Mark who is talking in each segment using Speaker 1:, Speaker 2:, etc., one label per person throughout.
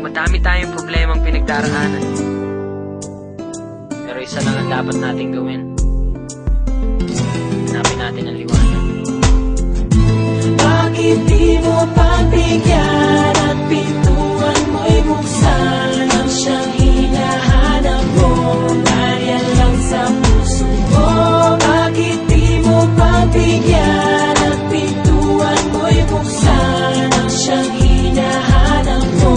Speaker 1: Madami tayong problemang pinagdaraanan, pero isa lang ang dapat nating gawin. Hanapin natin ang liwanag.
Speaker 2: Bakit di mo pagbigyan at pintuan mo'y buksan ang siyang hinahanap mo? Nariyan lang sa puso mo. Bakit di mo pagbigyan at pintuan mo'y buksan ang siyang hinahanap mo?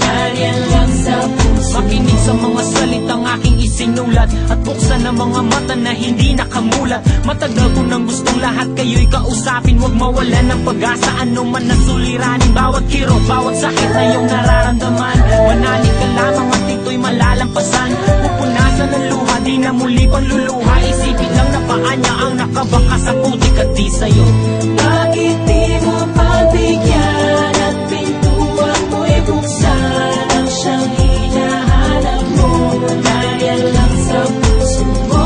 Speaker 2: Nariyan lang sa puso mo.
Speaker 3: Makinig sa mga salitang aking isinulat at buksan ang mga mata na hindi nakamulat. Matagal ko nang gustong lahat kayo'y kausapin. Huwag mawalan ng pag-asa, ano man na suliranin. Bawat kirot, bawat sakit na iyong nararamdaman, manalig ka lamang at ito'y malalampasan. Pupunasan ng luha, di na muli panluluha. Isipin lang na paa niya ang nakabaka sa putik at di sa'yo.
Speaker 2: Bakit di mo pagbigyan at pintuan mo'y buksan ang siyang hinahanap mo? Nariyan lang sa puso mo.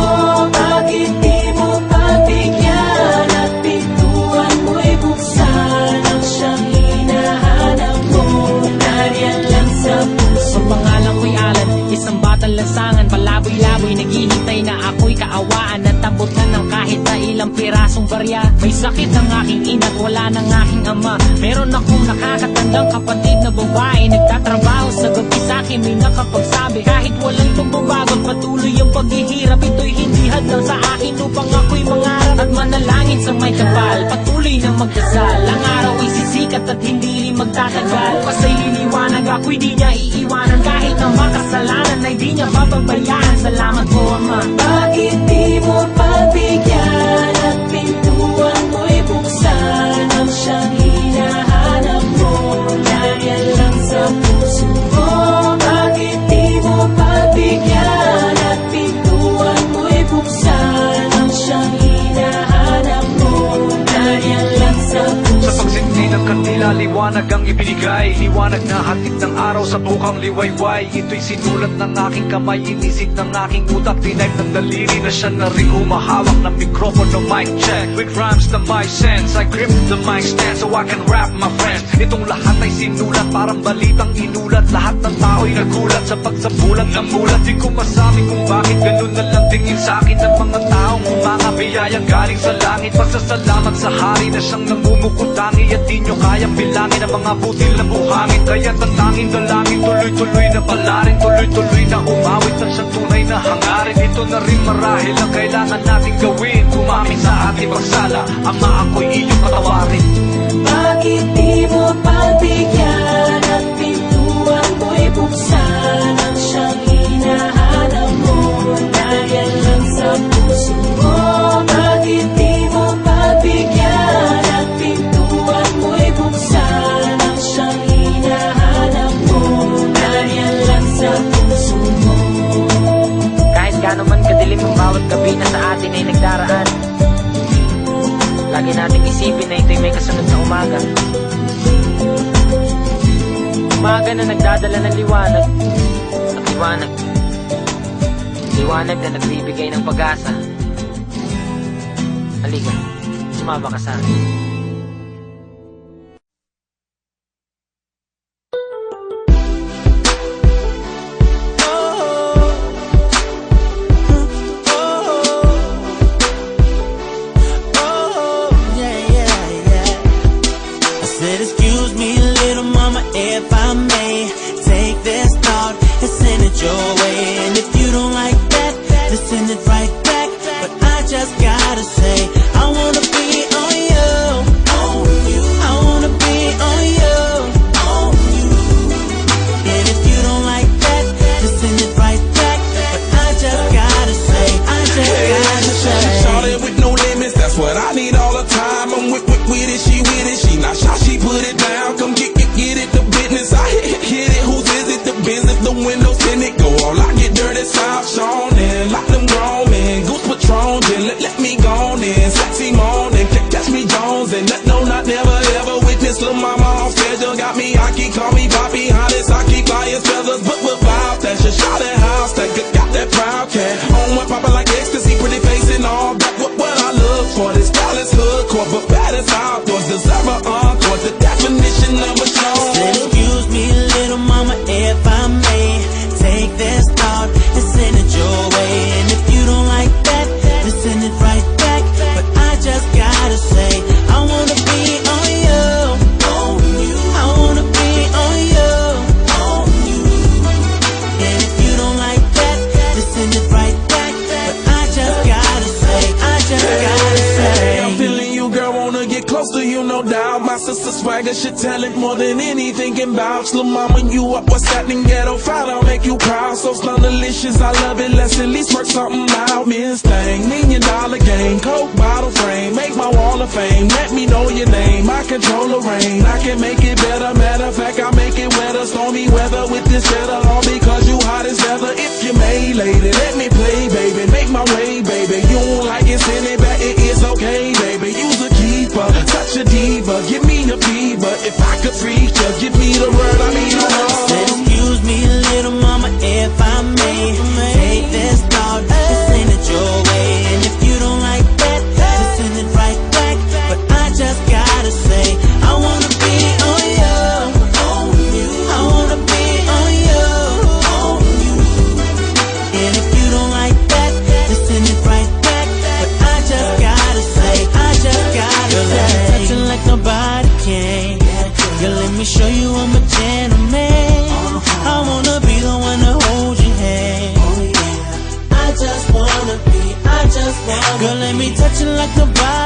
Speaker 2: Bakit di mo pagbigyan at pintuan mo'y buksan ang siyang hinahanap mo? Nariyan lang sa puso
Speaker 3: Ang
Speaker 2: mo.
Speaker 3: pangalan ko'y Alan, isang batang lansangan. Palaboy-laboy, naghihintay na ako'y kaawaan. At abot na ng kahit na ilang pirasong barya. May sakit ang aking ina't wala ng aking ama. Meron akong nakakatandang kapatid na babae, nagtatrabaho sa gabi sa'kin, may nakapagsabi. Kahit walang pagbabago, patuloy ang paghihirap. Ito'y hindi hadlang sa akin upang ako'y mangarap at manalangin sa may kapal. Patuloy na magdasal, ang araw ay sisikat at hindi rin magtatagal. Bukas ay liliwanag, ako'y di niya iiwanan. Kahit na makasalanan ay di niya papabayaan. Salamat po, Ama.
Speaker 2: Bakit di mo pagbigyan at pintuan mo'y buksan ang siyang hinahanap mo? Nariyan lang sa puso mo. Bakit di mo pagbigyan at pintuan mo'y buksan ang siyang hinahanap mo? Nariyan lang sa puso
Speaker 4: Sa pagsindi ng kandila, liwanag ang ibinigay. Liwanag na hatid ng araw sa bukang liwayway. Ito'y sinulat ng aking kamay, inisip ng aking utak. Tinayp ng daliri na siya na rin humahawak ng mikropono. Mic check, with rhymes na my sense. I grip the mic stand so I can rap my friends. Itong lahat ay sinulat, parang balitang inulat. Lahat ng tao'y nagulat sa pagsabulang ng mulat. Di ko masabi kung bakit ganun na lang tingin sa akin ng mga taong humanga. Biyayang galing sa langit, pagsasalamat sa hari na siyang namumukutangi. At di nyo kayang bilangin ang mga butil na buhangin. Kaya't ang tanging dalangin, tuloy-tuloy na palarin. Tuloy-tuloy na umawit ng siyang tunay na hangarin. Ito na rin marahil ang kailangan nating gawin. Umamin sa ating pagsala, Ama, ako'y iyong patawarin.
Speaker 2: Bakit di mo pagbigyan at pintuan mo'y buksan ang siyang hinahanap mo? Nariyan lang sa puso mo. Bakit di mo pagbigyan at pintuan mo'y buksan ang siyang hinahanap mo? Nariyan lang sa puso mo.
Speaker 1: Kahit gaano man kadilim ang bawat gabi na sa atin ay nagdaraan, lagi nating isipin na ito'y may kasunod na umaga. Umaga na nagdadala ng liwanag. At liwanag, liwanag na nagbibigay ng pag-asa. Halika, sumama ka sa akin.
Speaker 5: Excuse me, little mama, if I may take this thought and send it your way. And if you don't like that, just send it right back. But I just gotta say, I wanna be on you, on you. I wanna be on you, on you. And if you don't like that, just send it right back. But I just gotta say, I just gotta say.
Speaker 6: Shawty with no limits, that's what I need all the time. I'm with it, she with it, she not shy, she put it down. Come get it, the business, I hit it. Whose is it? The business, the windows tinted. Go all I get dirty, South Sean, and lock them grown men. Goose Patron, then let me go on in. Sexy morning, catch me Jones, and no, not never ever witness. Lil' mama on schedule, got me Aki, call me Poppy, honest, I keep buying feathers, but without that, she shot that house, that got that proud cat. On one poppin' like ecstasy, pretty face and all that. What I look for, this style is hood core, but bad as outdoors, deserve an encore, the definition of a show.
Speaker 5: Excuse me, little mama, if
Speaker 6: wanna get close to you, no doubt. My sister swagger should tell it more than anything can vouch. Lil' mama, you up, what's happening? Ghetto fight, I'll make you proud. So delicious, I love it, let's at least work something out. Miss Thing, $1 million game, Coke bottle frame, make my wall of fame. Let me know your name, I control the rain. I can make it better, matter of fact, I make it wetter. Stormy weather with this setter, all because you hot as ever. If you made lady, let me play, baby, make my way, baby. You don't like it, send it back, it is okay, baby. You's a keeper, such a diva, give me a fever. If I could freak you, give me the word, I mean the word.
Speaker 5: Said, excuse me, little mama, if I may take this thought and send it your way. And if you don't like that, just send it right back. But I just gotta say, I wanna be on you, on you. I wanna be on you, on you. And if you don't like that, just send it right back. But I just gotta say, I just gotta say, touching like nobody can. Girl, let me show you I'm a gentleman. I wanna be the one to hold your hand. Oh yeah, I just wanna be, Girl, let me touch you like nobody